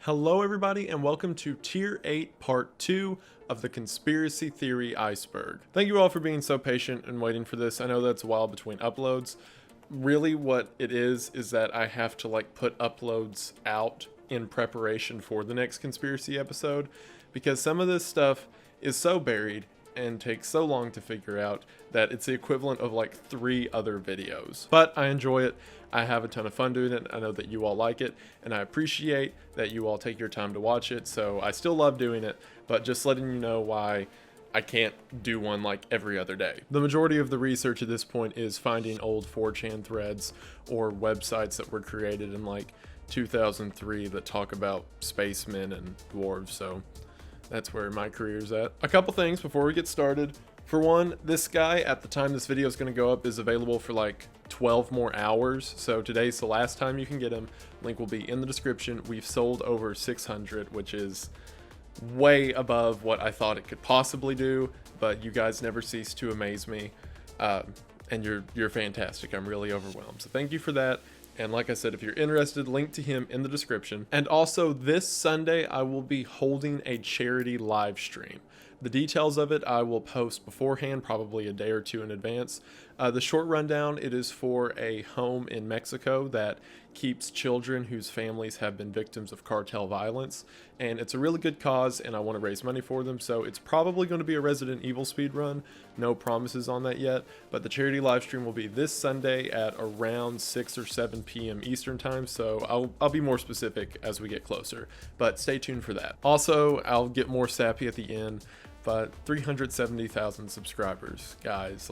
Hello everybody and welcome to Tier 8 Part 2 of the Conspiracy Theory Iceberg. Thank you all for being so patient and waiting for this. I know that's a while between uploads. Really what it is that I have to put uploads out in preparation for the next conspiracy episode because some of this stuff is so buried and takes so long to figure out that it's the equivalent of 3 other videos. But I enjoy it. I have a ton of fun doing it. I know that you all like it, and I appreciate that you all take your time to watch it. So I still love doing it, but just letting you know why I can't do one every other day. The majority of the research at this point is finding old 4chan threads or websites that were created in 2003 that talk about spacemen and dwarves. So that's where my career's at. A couple things before we get started. For one, this guy, at the time this video is going to go up, is available for 12 more hours. So today's the last time you can get him. Link will be in the description. We've sold over 600, which is way above what I thought it could possibly do. But you guys never cease to amaze me. And you're fantastic. I'm really overwhelmed. So thank you for that. And like I said, if you're interested, link to him in the description. And also this Sunday, I will be holding a charity live stream. The details of it I will post beforehand, probably a day or two in advance. The short rundown, it is for a home in Mexico that keeps children whose families have been victims of cartel violence. And it's a really good cause, and I want to raise money for them. So it's probably going to be a Resident Evil speedrun. No promises on that yet. But the charity live stream will be this Sunday at around 6 or 7 p.m. Eastern time. So I'll be more specific as we get closer. But stay tuned for that. Also, I'll get more sappy at the end. But 370,000 subscribers, guys,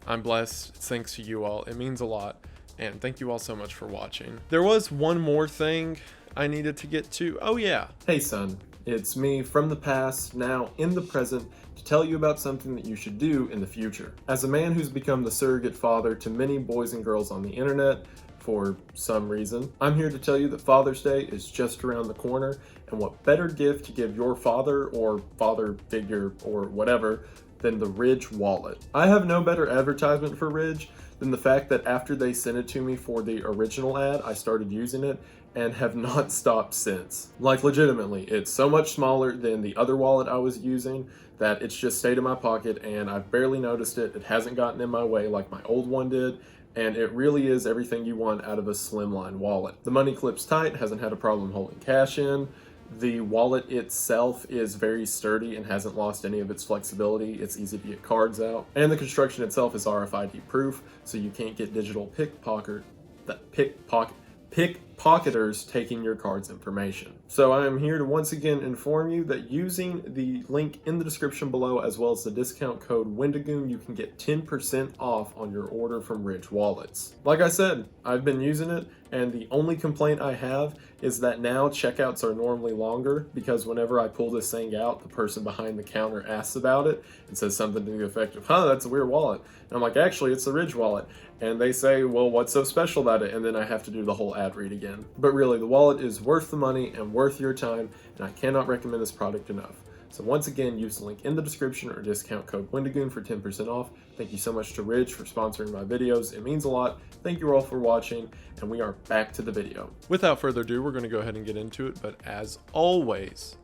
I'm blessed. It's thanks to you all. It means a lot. And thank you all so much for watching. There was one more thing I needed to get to. Oh yeah. Hey son, it's me from the past, now in the present, to tell you about something that you should do in the future. As a man who's become the surrogate father to many boys and girls on the internet, for some reason, I'm here to tell you that Father's Day is just around the corner, and what better gift to give your father or father figure or whatever than the Ridge wallet. I have no better advertisement for Ridge than the fact that after they sent it to me for the original ad, I started using it and have not stopped since. Legitimately, it's so much smaller than the other wallet I was using that it's just stayed in my pocket and I've barely noticed it. It hasn't gotten in my way like my old one did. And it really is everything you want out of a slimline wallet. The money clips tight, hasn't had a problem holding cash in. The wallet itself is very sturdy and hasn't lost any of its flexibility. It's easy to get cards out. And the construction itself is RFID proof, so you can't get digital pickpocketers taking your card's information. So I am here to once again inform you that using the link in the description below as well as the discount code Wendigoon, you can get 10% off on your order from Ridge Wallets. Like I said, I've been using it, and the only complaint I have is that now checkouts are normally longer because whenever I pull this thing out, the person behind the counter asks about it and says something to the effect of, that's a weird wallet. And I'm like, actually, it's the Ridge wallet. And they say, well, what's so special about it? And then I have to do the whole ad read again. But really, the wallet is worth the money and worth your time, and I cannot recommend this product enough. So once again, use the link in the description or discount code Wendigoon for 10% off. Thank you so much to Ridge for sponsoring my videos. It means a lot. Thank you all for watching, and we are back to the video. Without further ado, we're going to go ahead and get into it, but as always,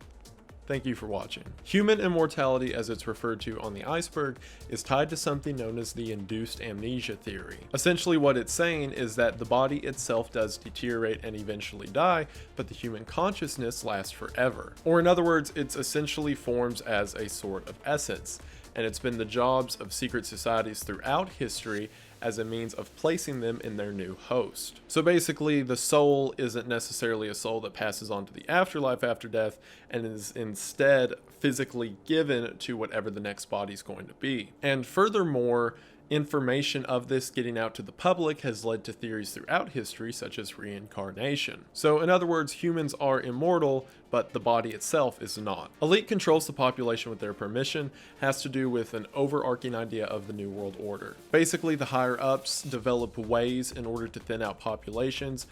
thank you for watching. Human immortality, as it's referred to on the Iceberg, is tied to something known as the induced amnesia theory. Essentially what it's saying is that the body itself does deteriorate and eventually die, but the human consciousness lasts forever. Or in other words, it essentially forms as a sort of essence. And it's been the jobs of secret societies throughout history as a means of placing them in their new host. So basically, the soul isn't necessarily a soul that passes on to the afterlife after death and is instead physically given to whatever the next body's going to be. And furthermore, information of this getting out to the public has led to theories throughout history such as reincarnation. So in other words, humans are immortal, but the body itself is not. Elite controls the population with their permission, has to do with an overarching idea of the New World Order. Basically, the higher ups develop ways in order to thin out populations,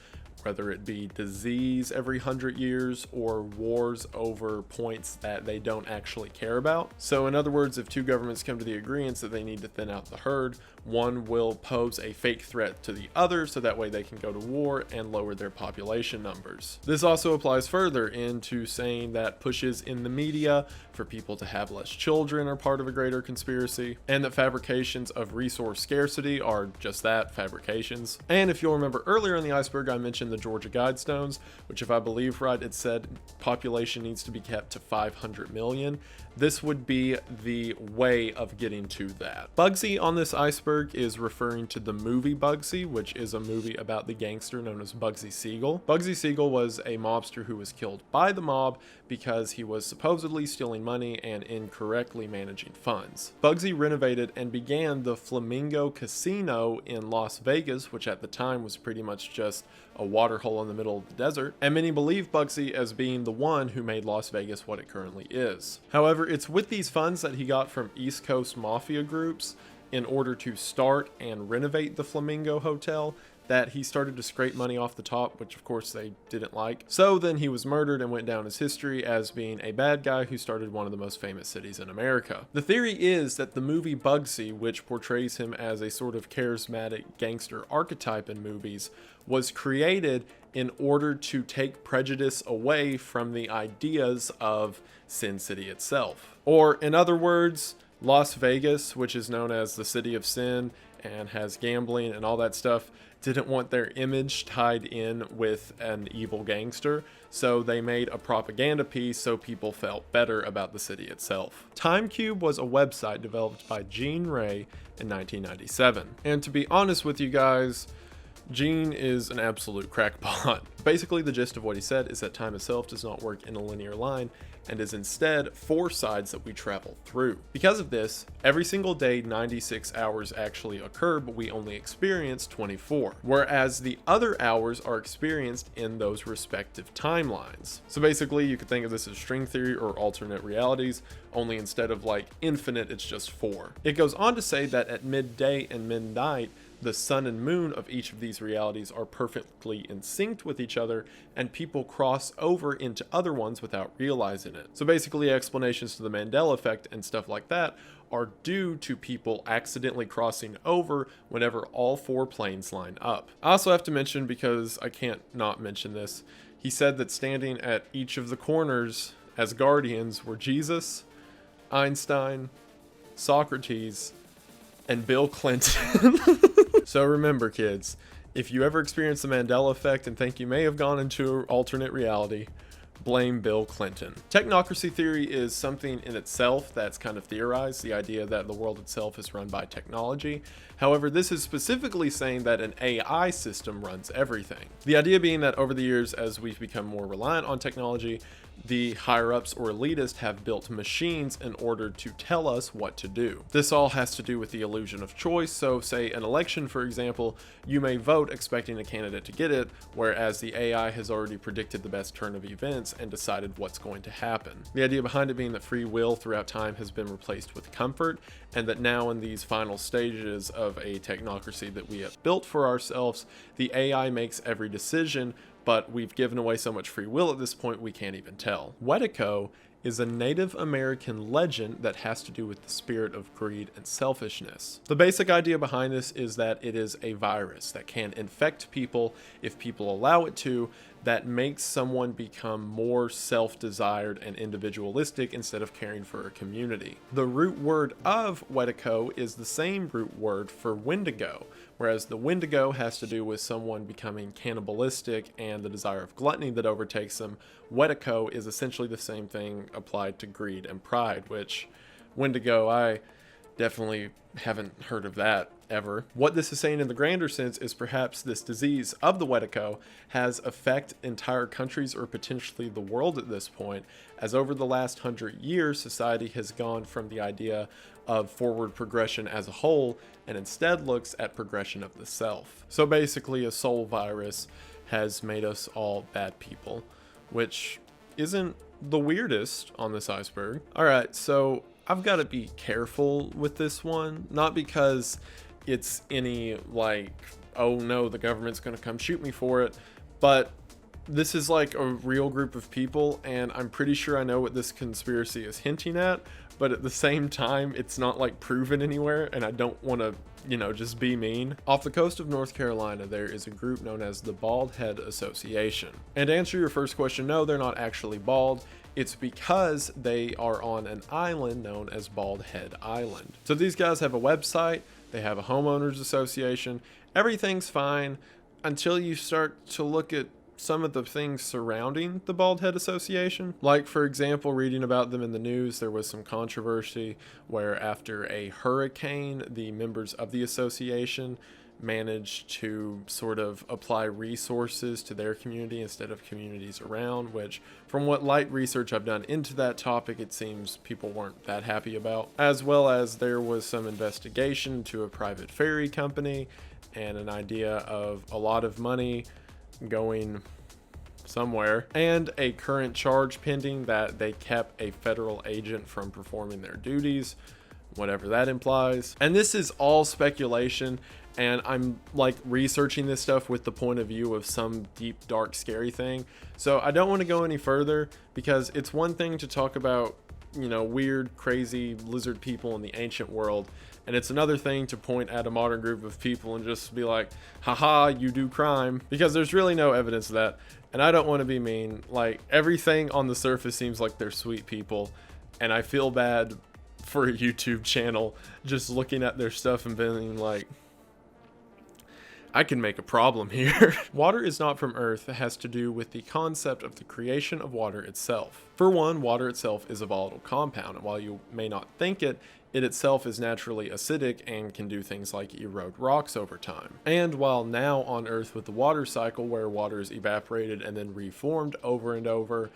whether it be disease every 100 years or wars over points that they don't actually care about. So in other words, if two governments come to the agreement that they need to thin out the herd, one will pose a fake threat to the other, so that way they can go to war and lower their population numbers. This also applies further into saying that pushes in the media for people to have less children are part of a greater conspiracy, and that fabrications of resource scarcity are just that, fabrications. And if you'll remember earlier in the iceberg, I mentioned the Georgia Guidestones, which, if I believe right, it said population needs to be kept to 500 million. This would be the way of getting to that. Bugsy on this iceberg is referring to the movie Bugsy, which is a movie about the gangster known as Bugsy Siegel. Bugsy Siegel was a mobster who was killed by the mob because he was supposedly stealing money and incorrectly managing funds. Bugsy renovated and began the Flamingo Casino in Las Vegas, which at the time was pretty much just a water hole in the middle of the desert, and many believe Bugsy as being the one who made Las Vegas what it currently is. However, it's with these funds that he got from East Coast mafia groups in order to start and renovate the Flamingo Hotel that he started to scrape money off the top, which of course they didn't like. So then he was murdered and went down as history as being a bad guy who started one of the most famous cities in America. The theory is that the movie Bugsy, which portrays him as a sort of charismatic gangster archetype in movies, was created in order to take prejudice away from the ideas of Sin City itself. Or in other words, Las Vegas, which is known as the city of sin and has gambling and all that stuff, didn't want their image tied in with an evil gangster, so they made a propaganda piece so people felt better about the city itself. TimeCube was a website developed by Gene Ray in 1997. And to be honest with you guys, Gene is an absolute crackpot. Basically, the gist of what he said is that time itself does not work in a linear line and is instead 4 sides that we travel through. Because of this, every single day 96 hours actually occur, but we only experience 24, whereas the other hours are experienced in those respective timelines. So basically, you could think of this as string theory or alternate realities, only instead of like infinite, it's just 4. It goes on to say that at midday and midnight, the sun and moon of each of these realities are perfectly in sync with each other, and people cross over into other ones without realizing it. So basically, explanations to the Mandela effect and stuff like that are due to people accidentally crossing over whenever all 4 planes line up. I also have to mention, because I can't not mention this, he said that standing at each of the corners as guardians were Jesus, Einstein, Socrates, and Bill Clinton. So remember, kids, if you ever experience the Mandela effect and think you may have gone into an alternate reality, blame Bill Clinton. Technocracy theory is something in itself that's kind of theorized, the idea that the world itself is run by technology. However, this is specifically saying that an AI system runs everything. The idea being that over the years, as we've become more reliant on technology, the higher-ups or elitists have built machines in order to tell us what to do. This all has to do with the illusion of choice. So say an election, for example, you may vote expecting a candidate to get it, whereas the AI has already predicted the best turn of events and decided what's going to happen. The idea behind it being that free will throughout time has been replaced with comfort, and that now in these final stages of a technocracy that we have built for ourselves, the AI makes every decision, but we've given away so much free will at this point we can't even tell. Whatico is a Native American legend that has to do with the spirit of greed and selfishness. The basic idea behind this is that it is a virus that can infect people if people allow it to, that makes someone become more self-desired and individualistic instead of caring for a community. The root word of Whatico is the same root word for Wendigo, whereas the Wendigo has to do with someone becoming cannibalistic and the desire of gluttony that overtakes them. Whatico is essentially the same thing applied to greed and pride, which Wendigo, I definitely haven't heard of that ever. What this is saying in the grander sense is perhaps this disease of the Whatico has affected entire countries or potentially the world at this point, as over the last 100 years, society has gone from the idea of forward progression as a whole and instead looks at progression of the self. So basically, a soul virus has made us all bad people, which isn't the weirdest on this iceberg. All right, so I've got to be careful with this one, not because it's any like, oh no, the government's going to come shoot me for it, but this is like a real group of people, and I'm pretty sure I know what this conspiracy is hinting at, but at the same time, it's not like proven anywhere, and I don't want to, just be mean. Off the coast of North Carolina, there is a group known as the Bald Head Association. And to answer your first question, no, they're not actually bald. It's because they are on an island known as Bald Head Island. So these guys have a website, they have a homeowners association, everything's fine until you start to look at some of the things surrounding the Bald Head Association. Like, for example, reading about them in the news, there was some controversy where after a hurricane, the members of the association managed to sort of apply resources to their community instead of communities around, which from what light research I've done into that topic, it seems people weren't that happy about. As well as there was some investigation to a private ferry company and an idea of a lot of money going somewhere, and a current charge pending that they kept a federal agent from performing their duties, whatever that implies. And this is all speculation, and I'm like researching this stuff with the point of view of some deep, dark, scary thing. So I don't want to go any further, because it's one thing to talk about, weird, crazy lizard people in the ancient world, and it's another thing to point at a modern group of people and just be like, haha, you do crime, because there's really no evidence of that. And I don't want to be mean. Like, everything on the surface seems like they're sweet people, and I feel bad for a YouTube channel just looking at their stuff and being like, I can make a problem here. Water is not from Earth has to do with the concept of the creation of water itself. For one, water itself is a volatile compound, and while you may not think it, it itself is naturally acidic and can do things like erode rocks over time. And while now on Earth with the water cycle, where water is evaporated and then reformed over and over,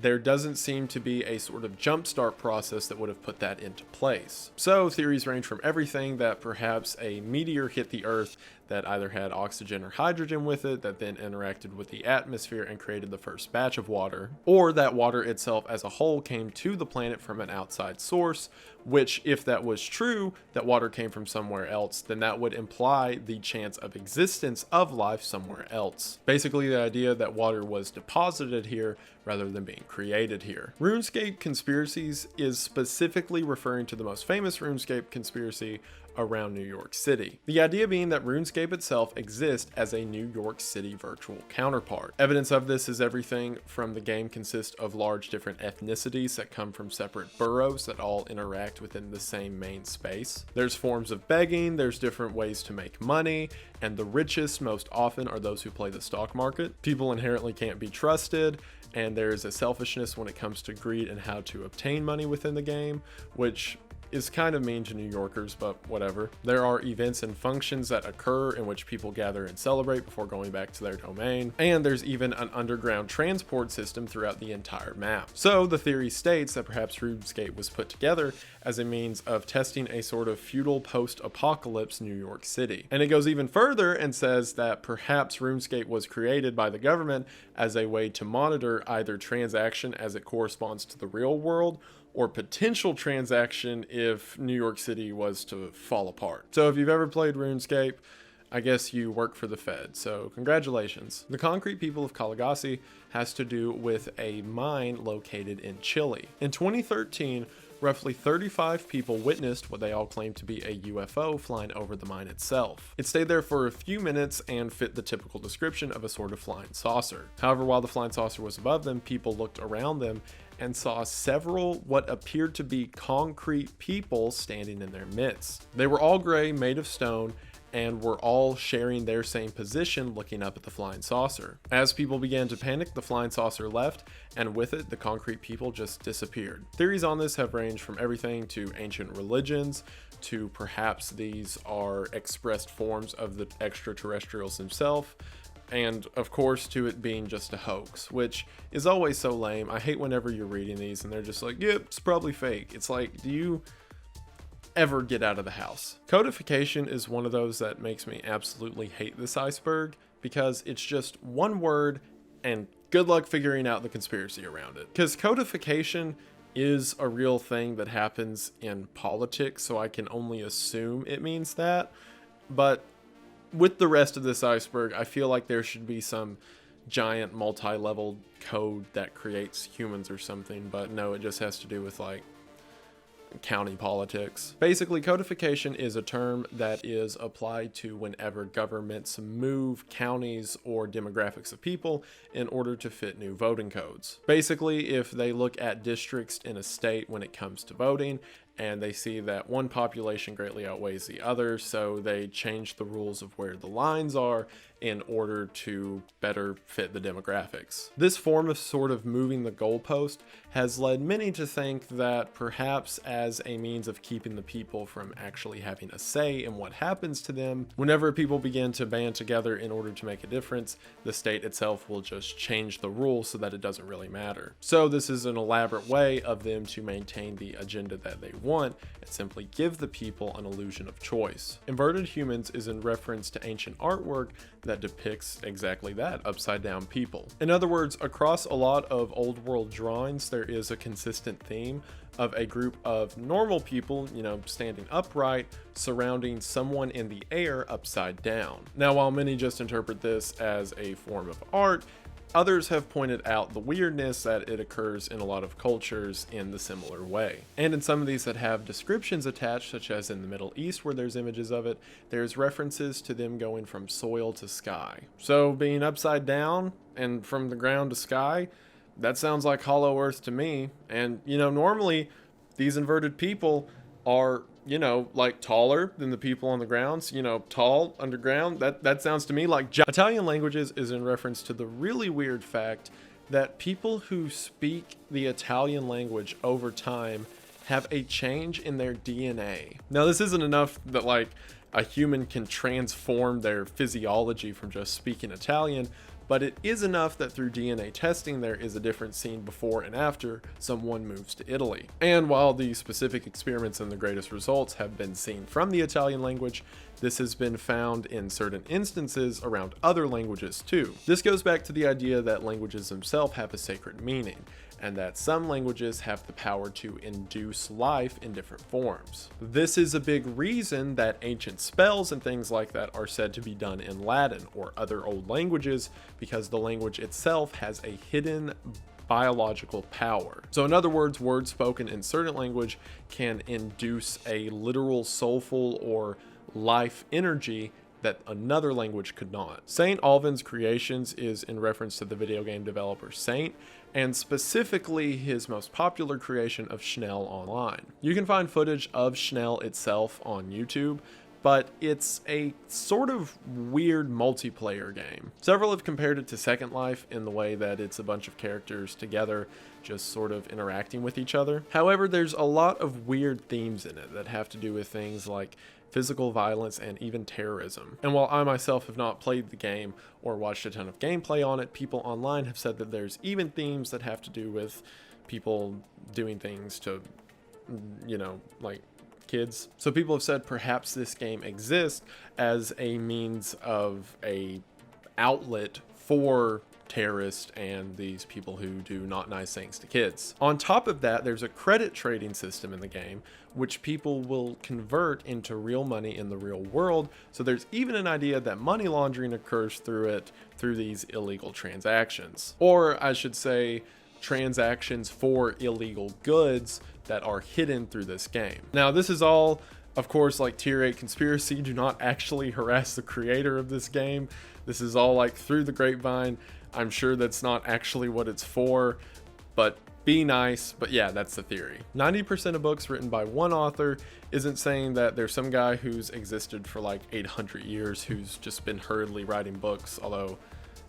there doesn't seem to be a sort of jumpstart process that would have put that into place. So theories range from everything that perhaps a meteor hit the Earth that either had oxygen or hydrogen with it that then interacted with the atmosphere and created the first batch of water, or that water itself as a whole came to the planet from an outside source, which, if that was true, that water came from somewhere else, then that would imply the chance of existence of life somewhere else. Basically, the idea that water was deposited here rather than being created here. RuneScape conspiracies is specifically referring to the most famous RuneScape conspiracy around New York City. The idea being that RuneScape itself exists as a New York City virtual counterpart. Evidence of this is everything from the game consists of large different ethnicities that come from separate boroughs that all interact within the same main space. There's forms of begging, there's different ways to make money, and the richest most often are those who play the stock market. People inherently can't be trusted, and there's a selfishness when it comes to greed and how to obtain money within the game, which is kind of mean to New Yorkers, but whatever. There are events and functions that occur in which people gather and celebrate before going back to their domain, and there's even an underground transport system throughout the entire map. So the theory states that perhaps RuneScape was put together as a means of testing a sort of feudal post-apocalypse New York City. And it goes even further and says that perhaps RuneScape was created by the government as a way to monitor either transaction as it corresponds to the real world, or potential transaction if New York City was to fall apart. So if you've ever played RuneScape, I guess you work for the Fed, so congratulations. The concrete people of Calagasi has to do with a mine located in Chile. In 2013, roughly 35 people witnessed what they all claimed to be a UFO flying over the mine itself. It stayed there for a few minutes and fit the typical description of a sort of flying saucer. However, while the flying saucer was above them, people looked around them and saw several what appeared to be concrete people standing in their midst. They were all gray, made of stone, and were all sharing their same position looking up at the flying saucer. As people began to panic, the flying saucer left, and with it, the concrete people just disappeared. Theories on this have ranged from everything to ancient religions, to perhaps these are expressed forms of the extraterrestrials themselves, and of course to it being just a hoax, which is always so lame. I hate whenever you're reading these and they're just like, yep, it's probably fake. It's like, do you ever get out of the house? Codification is one of those that makes me absolutely hate this iceberg, because it's just one word and good luck figuring out the conspiracy around it. Because codification is a real thing that happens in politics, so I can only assume it means that. But with the rest of this iceberg, I feel like there should be some giant multi-level code that creates humans or something, but no, it just has to do with like county politics. Basically, codification is a term that is applied to whenever governments move counties or demographics of people in order to fit new voting codes. Basically, if they look at districts in a state when it comes to voting, and they see that one population greatly outweighs the other, so they change the rules of where the lines are in order to better fit the demographics. This form of sort of moving the goalpost has led many to think that perhaps as a means of keeping the people from actually having a say in what happens to them, whenever people begin to band together in order to make a difference, the state itself will just change the rules so that it doesn't really matter. So this is an elaborate way of them to maintain the agenda that they want and simply give the people an illusion of choice. Inverted humans is in reference to ancient artwork that depicts exactly that, upside down people. In other words, across a lot of old world drawings, there is a consistent theme of a group of normal people, standing upright, surrounding someone in the air upside down. Now, while many just interpret this as a form of art, others have pointed out the weirdness that it occurs in a lot of cultures in the similar way. And in some of these that have descriptions attached, such as in the Middle East where there's images of it, there's references to them going from soil to sky. So being upside down and from the ground to sky, that sounds like Hollow Earth to me. And, normally these inverted people are like taller than the people on the ground, so, tall underground. That sounds to me like Italian languages is in reference to the really weird fact that people who speak the Italian language over time have a change in their DNA. Now, this isn't enough that like a human can transform their physiology from just speaking Italian, but it is enough that through DNA testing there is a difference seen before and after someone moves to Italy. And while the specific experiments and the greatest results have been seen from the Italian language, this has been found in certain instances around other languages too. This goes back to the idea that languages themselves have a sacred meaning, and that some languages have the power to induce life in different forms. This is a big reason that ancient spells and things like that are said to be done in Latin or other old languages, because the language itself has a hidden biological power. So in other words, words spoken in certain language can induce a literal soulful or life energy that another language could not. Saint Alvin's Creations is in reference to the video game developer Saint, and specifically his most popular creation of Schnell online. You can find footage of Schnell itself on YouTube, but it's a sort of weird multiplayer game. Several have compared it to Second Life in the way that it's a bunch of characters together just sort of interacting with each other. However, there's a lot of weird themes in it that have to do with things like physical violence and even terrorism. And while I myself have not played the game or watched a ton of gameplay on it, people online have said that there's even themes that have to do with people doing things to, like kids. So people have said perhaps this game exists as a means of a outlet for terrorists and these people who do not nice things to kids. On top of that, there's a credit trading system in the game which people will convert into real money in the real world. So there's even an idea that money laundering occurs through these illegal transactions, or I should say transactions for illegal goods that are hidden through this game. Now, this is all, of course, like Tier 8 conspiracy. Do not actually harass the creator of this game. This is all like through the grapevine. I'm sure that's not actually what it's for, but be nice. But yeah, that's the theory. 90% of books written by one author isn't saying that there's some guy who's existed for like 800 years who's just been hurriedly writing books, although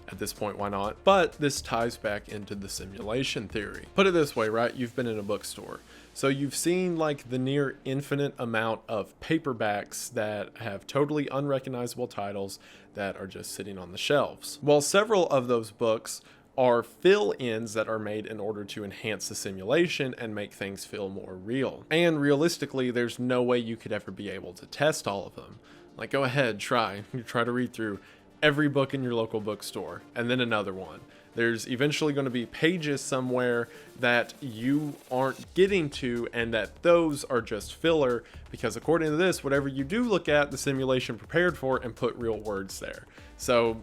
at this point, why not? But this ties back into the simulation theory. Put it this way, right? You've been in a bookstore. So you've seen like the near infinite amount of paperbacks that have totally unrecognizable titles that are just sitting on the shelves. Well, several of those books are fill-ins that are made in order to enhance the simulation and make things feel more real. And realistically, there's no way you could ever be able to test all of them. Like, go ahead, try to read through every book in your local bookstore and then another one. There's eventually going to be pages somewhere that you aren't getting to, and that those are just filler, because according to this, whatever you do look at, the simulation prepared for and put real words there. So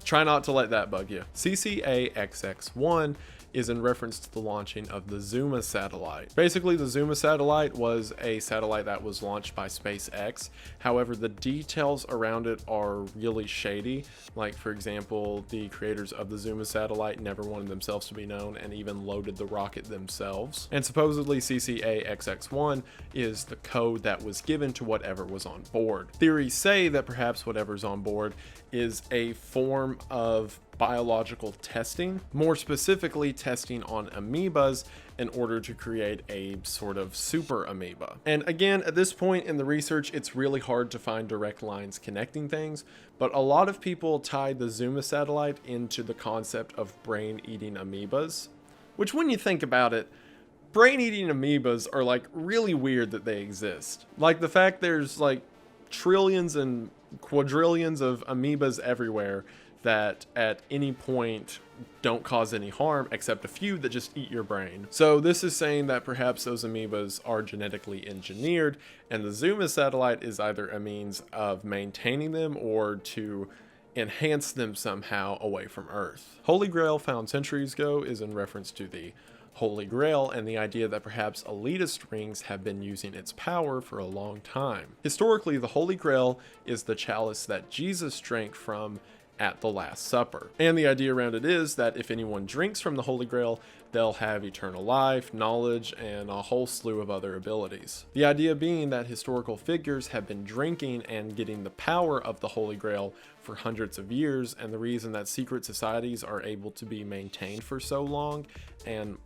try not to let that bug you. CCAXX1 is in reference to the launching of the Zuma satellite. Basically, the Zuma satellite was a satellite that was launched by SpaceX. However, the details around it are really shady. Like, for example, the creators of the Zuma satellite never wanted themselves to be known and even loaded the rocket themselves. And supposedly CCAXX1 is the code that was given to whatever was on board. Theories say that perhaps whatever's on board is a form of biological testing, more specifically testing on amoebas in order to create a sort of super amoeba. And again, at this point in the research, it's really hard to find direct lines connecting things, but a lot of people tied the Zuma satellite into the concept of brain-eating amoebas, which when you think about it, brain-eating amoebas are like really weird that they exist. Like the fact there's like trillions and quadrillions of amoebas everywhere that at any point don't cause any harm except a few that just eat your brain. So this is saying that perhaps those amoebas are genetically engineered, and the Zuma satellite is either a means of maintaining them or to enhance them somehow away from Earth. Holy Grail found centuries ago is in reference to the Holy Grail and the idea that perhaps elitist rings have been using its power for a long time. Historically, the Holy Grail is the chalice that Jesus drank from at the Last Supper. And the idea around it is that if anyone drinks from the Holy Grail, they'll have eternal life, knowledge, and a whole slew of other abilities. The idea being that historical figures have been drinking and getting the power of the Holy Grail for hundreds of years, and the reason that secret societies are able to be maintained for so long and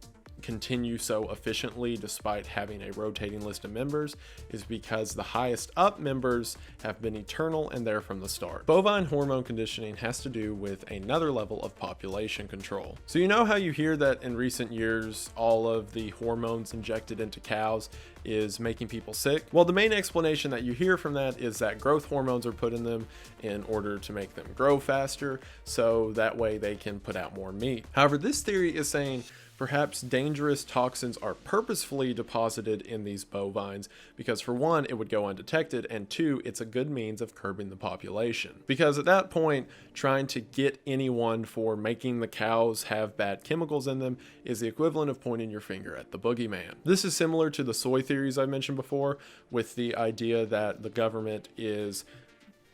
continue so efficiently despite having a rotating list of members is because the highest up members have been eternal and there from the start. Bovine hormone conditioning has to do with another level of population control. So you know how you hear that in recent years all of the hormones injected into cows is making people sick? Well, the main explanation that you hear from that is that growth hormones are put in them in order to make them grow faster, so that way they can put out more meat. However, this theory is saying perhaps dangerous toxins are purposefully deposited in these bovines because, for one, it would go undetected, and two, it's a good means of curbing the population. Because at that point, trying to get anyone for making the cows have bad chemicals in them is the equivalent of pointing your finger at the boogeyman. This is similar to the soy theories I mentioned before, with the idea that the government is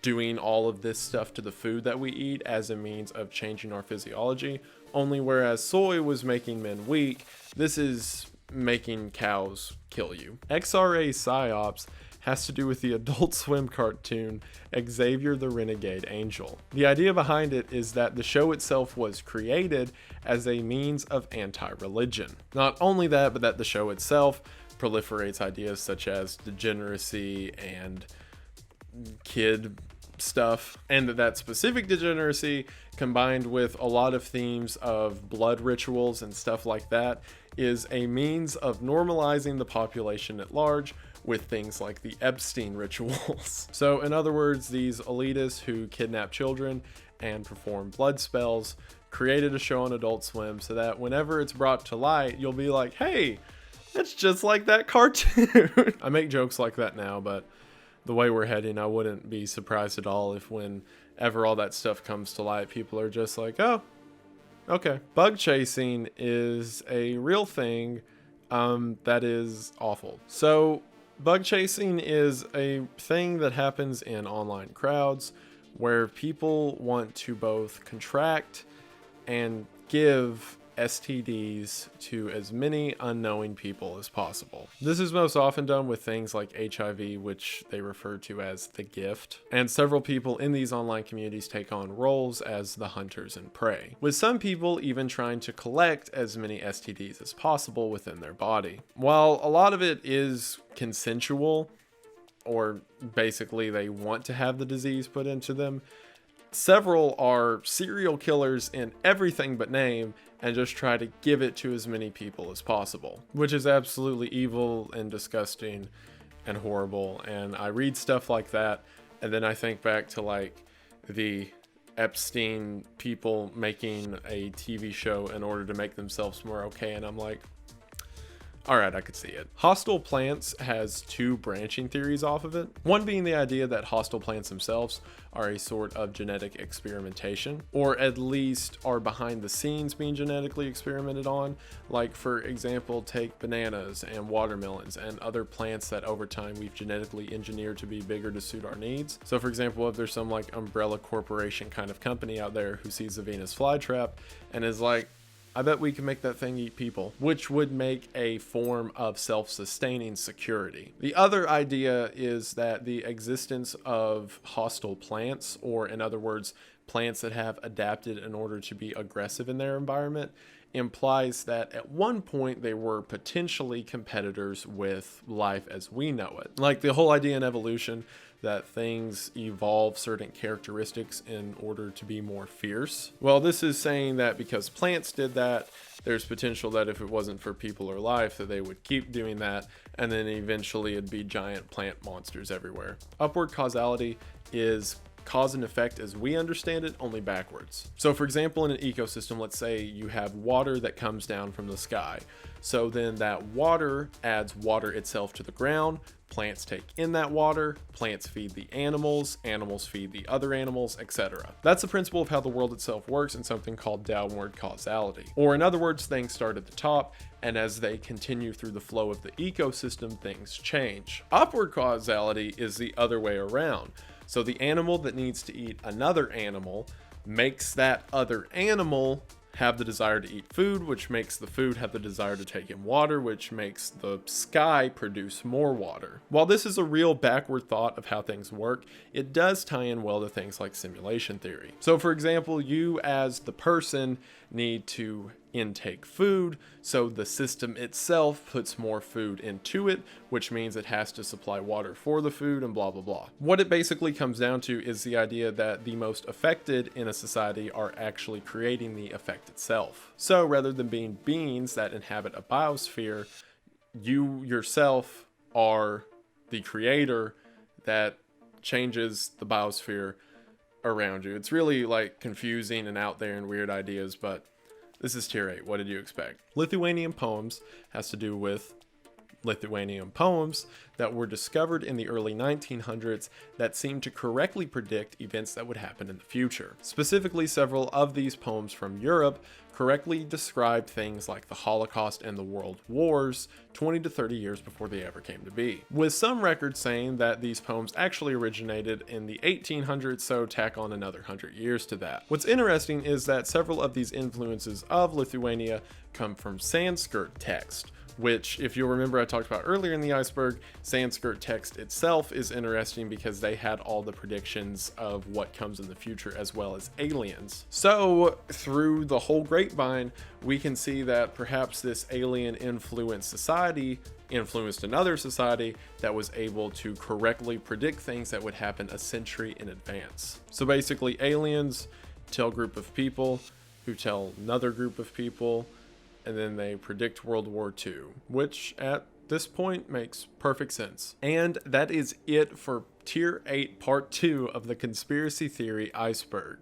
doing all of this stuff to the food that we eat as a means of changing our physiology. Only whereas soy was making men weak, this is making cows kill you. XRA Psyops has to do with the Adult Swim cartoon Xavier the Renegade Angel. The idea behind it is that the show itself was created as a means of anti-religion. Not only that, but that the show itself proliferates ideas such as degeneracy and kid stuff, and that specific degeneracy combined with a lot of themes of blood rituals and stuff like that is a means of normalizing the population at large with things like the Epstein rituals. So in other words, these elitists who kidnap children and perform blood spells created a show on Adult Swim so that whenever it's brought to light, you'll be like, hey, it's just like that cartoon. I make jokes like that now, but the way we're heading, I wouldn't be surprised at all if whenever all that stuff comes to light, people are just like, oh, okay. Bug chasing is a real thing that is awful. So bug chasing is a thing that happens in online crowds where people want to both contract and give STDs to as many unknowing people as possible. This is most often done with things like HIV, which they refer to as the gift, and several people in these online communities take on roles as the hunters and prey, with some people even trying to collect as many STDs as possible within their body. While a lot of it is consensual, or basically they want to have the disease put into them, several are serial killers in everything but name and just try to give it to as many people as possible, which is absolutely evil and disgusting and horrible. And I read stuff like that, and then I think back to like the Epstein people making a TV show in order to make themselves more okay, and I'm like, Alright, I could see it. Hostile plants has two branching theories off of it. One being the idea that hostile plants themselves are a sort of genetic experimentation, or at least are behind the scenes being genetically experimented on. Like, for example, take bananas and watermelons and other plants that over time we've genetically engineered to be bigger to suit our needs. So for example, if there's some like umbrella corporation kind of company out there who sees the Venus flytrap and is like, I bet we can make that thing eat people, which would make a form of self-sustaining security. The other idea is that the existence of hostile plants, or in other words, plants that have adapted in order to be aggressive in their environment, implies that at one point they were potentially competitors with life as we know it. Like the whole idea in evolution that things evolve certain characteristics in order to be more fierce. Well, this is saying that because plants did that, there's potential that if it wasn't for people or life, that they would keep doing that, and then eventually it'd be giant plant monsters everywhere. Upward causality is cause and effect as we understand it, only backwards. So for example, in an ecosystem, let's say you have water that comes down from the sky. So then that water adds water itself to the ground. Plants take in that water, plants feed the animals, animals feed the other animals, etc. That's the principle of how the world itself works in something called downward causality. Or in other words, things start at the top, and as they continue through the flow of the ecosystem, things change. Upward causality is the other way around. So the animal that needs to eat another animal makes that other animal have the desire to eat food, which makes the food have the desire to take in water, which makes the sky produce more water. While this is a real backward thought of how things work, it does tie in well to things like simulation theory. So for example, you as the person need to intake food, so the system itself puts more food into it, which means it has to supply water for the food and blah blah blah. What it basically comes down to is the idea that the most affected in a society are actually creating the effect itself. So rather than being beings that inhabit a biosphere, you yourself are the creator that changes the biosphere around you. It's really like confusing and out there and weird ideas, but this is tier 8. What did you expect? Lithuanian poems has to do with Lithuanian poems that were discovered in the early 1900s that seemed to correctly predict events that would happen in the future. Specifically, several of these poems from Europe correctly described things like the Holocaust and the World Wars 20 to 30 years before they ever came to be, with some records saying that these poems actually originated in the 1800s, so tack on another 100 years to that. What's interesting is that several of these influences of Lithuania come from Sanskrit text, which, if you'll remember, I talked about earlier in the Iceberg. Sanskrit text itself is interesting because they had all the predictions of what comes in the future as well as aliens. So through the whole grapevine, we can see that perhaps this alien influenced society influenced another society that was able to correctly predict things that would happen a century in advance. So basically, aliens tell a group of people who tell another group of people, and then they predict World War II, which at this point makes perfect sense. And that is it for Tier 8 Part 2 of the Conspiracy Theory Iceberg.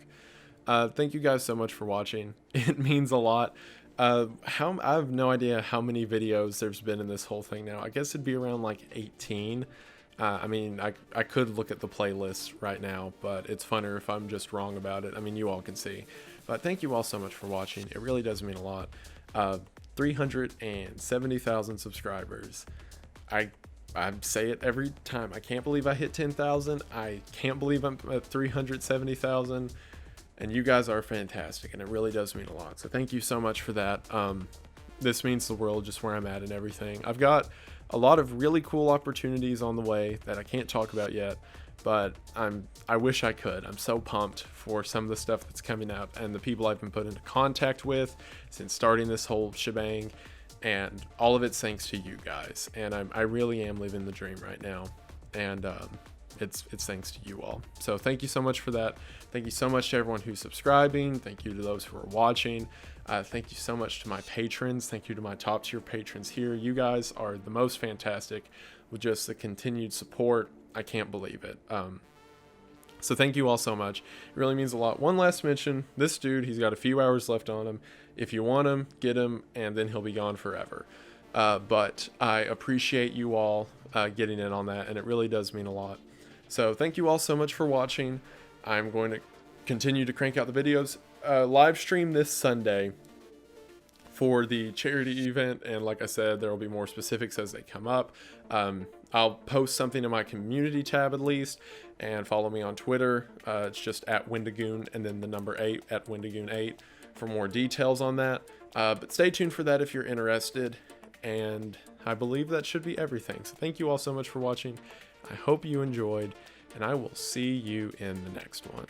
Thank you guys so much for watching. It means a lot. I have no idea how many videos there's been in this whole thing now. I guess it'd be around like 18. I mean, I could look at the playlist right now, but it's funner if I'm just wrong about it. I mean, you all can see. But thank you all so much for watching. It really does mean a lot. 370,000 subscribers. I say it every time. I can't believe I hit 10,000. I can't believe I'm at 370,000. And you guys are fantastic, and it really does mean a lot. So thank you so much for that. This means the world, just where I'm at and everything. I've got a lot of really cool opportunities on the way that I can't talk about yet, but I wish I could. I'm so pumped for some of the stuff that's coming up and the people I've been put into contact with since starting this whole shebang, and all of it's thanks to you guys. And I really am living the dream right now, and it's thanks to you all. So thank you so much for that. Thank you so much to everyone who's subscribing. Thank you to those who are watching. Thank you so much to my patrons. Thank you to my top tier patrons here. You guys are the most fantastic with just the continued support. I can't believe it. So thank you all so much. It really means a lot. One last mention, this dude, he's got a few hours left on him. If you want him, get him, and then he'll be gone forever. but I appreciate you all getting in on that, and it really does mean a lot. So thank you all so much for watching. I'm going to continue to crank out the videos. Live stream this Sunday for the charity event, and like I said, there will be more specifics as they come up. I'll post something in my community tab at least, and follow me on Twitter. It's just at Wendigoon and then the number 8 at Wendigoon8 for more details on that. But stay tuned for that if you're interested, and I believe that should be everything. So thank you all so much for watching. I hope you enjoyed, and I will see you in the next one.